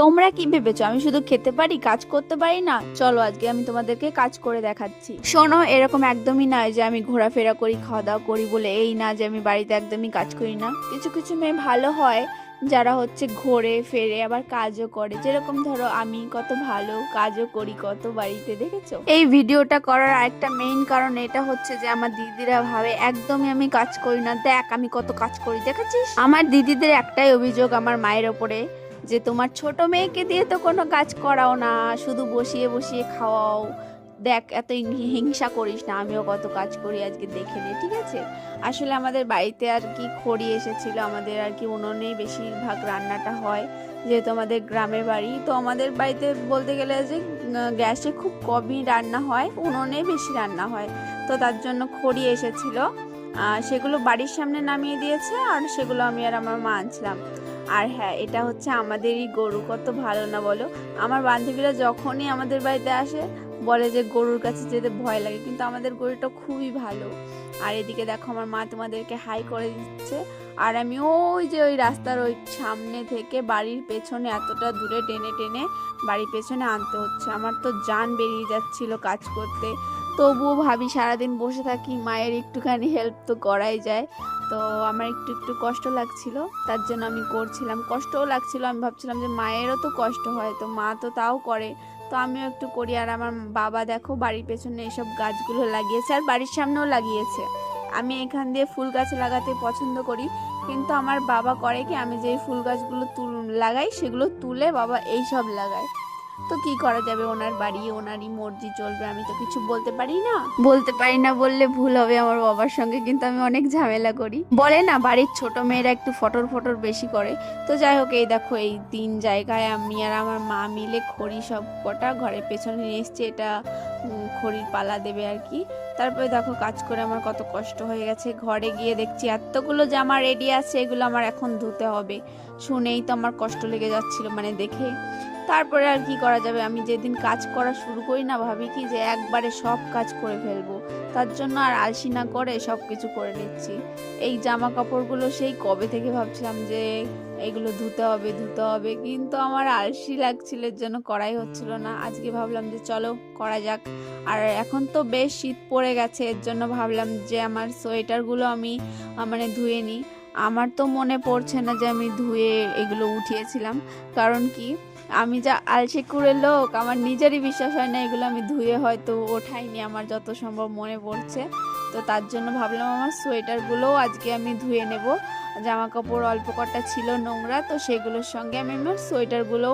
তোমরা কি ভেবেছো আমি শুধু খেতে পারি, কাজ করতে পারি না? চলো আজকে আমি তোমাদেরকে কাজ করে দেখাচ্ছি। শোনো, এরকম একদমই নয় যে আমি ঘোরাফেরা করি, খাওয়া দাওয়া করি বলে এই না যে আমি বাড়িতে একদমই কাজ করি না। কিছু কিছু মেয়ে ভালো হয় যারা হচ্ছে ঘোরে ফেরে আবার কাজও করে, যেরকম ধরো আমি কত ভালো কাজও করি কত বাড়িতে, দেখেছো? এই ভিডিওটা করার একটা মেইন কারণ এটা হচ্ছে যে আমার দিদিরা ভাবে একদমই আমি কাজ করি না, দেখ আমি কত কাজ করি, দেখেছিস? আমার দিদিদের একটাই অভিযোগ আমার মায়ের ওপরে, যে তোমার ছোট মেয়েকে দিয়ে তো কোনো কাজ করাও না, শুধু বসিয়ে বসিয়ে খাওয়াও, দেখ এত হিংসা করিস না, আমিও কত কাজ করি, আজকে দেখে নে, ঠিক আছে? আসলে আমাদের বাড়িতে আর কি খড়ি এসেছিল, আমাদের আর কি উনুনেই বেশিরভাগ রান্নাটা হয়, যেহেতু আমাদের গ্রামের বাড়ি। তো আমাদের বাড়িতে বলতে গেলে যে গ্যাসে খুব কমই রান্না হয়, উনুনে বেশি রান্না হয়। তো তার জন্য খড়ি এসেছিল, সেগুলো বাড়ির সামনে নামিয়ে দিয়েছে, আর সেগুলো আমি আর আমার মা আনছিলাম। আর হ্যাঁ, এটা হচ্ছে আমাদেরই গরু, কত ভালো না বলো? আমার বান্ধবীরা যখনই আমাদের বাড়িতে আসে বলে যে গরুর কাছে যেতে ভয় লাগে, কিন্তু আমাদের গরুটা খুবই ভালো। আর এদিকে দেখো আমার মা তোমাদেরকে হাই করে দিচ্ছে, আর আমি ওই যে ওই রাস্তার ওই সামনে থেকে বাড়ির পেছনে এতটা দূরে টেনে টেনে বাড়ির পেছনে আনতে হচ্ছে। আমার তো জান বেরিয়ে যাচ্ছিল কাজ করতে, তবুও ভাবি সারাদিন বসে থাকি, মায়ের একটুখানি হেল্প তো করাই যায়। তো আমার একটু একটু কষ্ট লাগছিল, তার জন্য আমি করছিলাম, কষ্টও লাগছিল, আমি ভাবছিলাম যে মায়েরও তো কষ্ট হয়, তো মা তো তাও করে, তো আমিও একটু করি। আর আমার বাবা দেখো বাড়ির পেছনে এসব গাছগুলো লাগিয়েছে, আর বাড়ির সামনেও লাগিয়েছে। আমি এখান দিয়ে ফুল গাছ লাগাতে পছন্দ করি, কিন্তু আমার বাবা করে কি, আমি যে ফুল গাছগুলো লাগাই সেগুলো তুলে বাবা এই সব লাগায়। তো কি করা যাবে, ওনার বাড়ি, ওনারই মর্জি চলবে, আমি তো কিছু বলতে পারি না। বলতে পারি না বললে ভুল হবে, আমার বাবার সঙ্গে কিন্তু আমি অনেক ঝামেলা করি। বলে না বাড়ির ছোট মেয়েরা একটু ফটর ফটর বেশি করে। তো যাই হোক, এই দেখো এই 3 জায়গায় আমি আর আমার মা মিলে খড়ি সব কটা ঘরের পেছনে নিয়ে এসছি, এটা খড়ির পালা দেবে আর কি। তারপরে দেখো কাজ করে আমার কত কষ্ট হয়ে গেছে, ঘরে গিয়ে দেখছি এতগুলো জামা রেডি আছে, এগুলো আমার এখন ধুতে হবে। শুনেই তো আমার কষ্ট লেগে যাচ্ছিল, মানে দেখে। তারপরে আর কি করা যাবে, আমি যেদিন কাজ করা শুরু করি না ভাবি কি যে একবারে সব কাজ করে ফেলবো, তার জন্য আর আলসি না করে সব কিছু করে নিচ্ছি। এই জামা কাপড়গুলো সেই কবে থেকে ভাবছিলাম যে এগুলো ধুতে হবে ধুতে হবে, কিন্তু আমার আলসি লাগছিল, এর জন্য করাই হচ্ছিল না। আজকে ভাবলাম যে চলো করা যাক। আর এখন তো বেশ শীত পড়ে গেছে, এর জন্য ভাবলাম যে আমার সোয়েটারগুলো আমি মানে ধুয়ে নিই। আমার তো মনে পড়ছে না যে আমি ধুয়ে এগুলো উঠিয়েছিলাম, কারণ কি আমি যা আলসে করে লোক, আমার নিজেরই বিশ্বাস হয় না এগুলো আমি ধুয়ে হয়তো ওঠাইনি, আমার যত সম্ভব মনে পড়ছে। তো তার জন্য ভাবলাম আমার সোয়েটারগুলোও আজকে আমি ধুয়ে নেব। জামা কাপড় অল্প কটা ছিল নোংরা, তো সেগুলোর সঙ্গে আমি আমার সোয়েটারগুলোও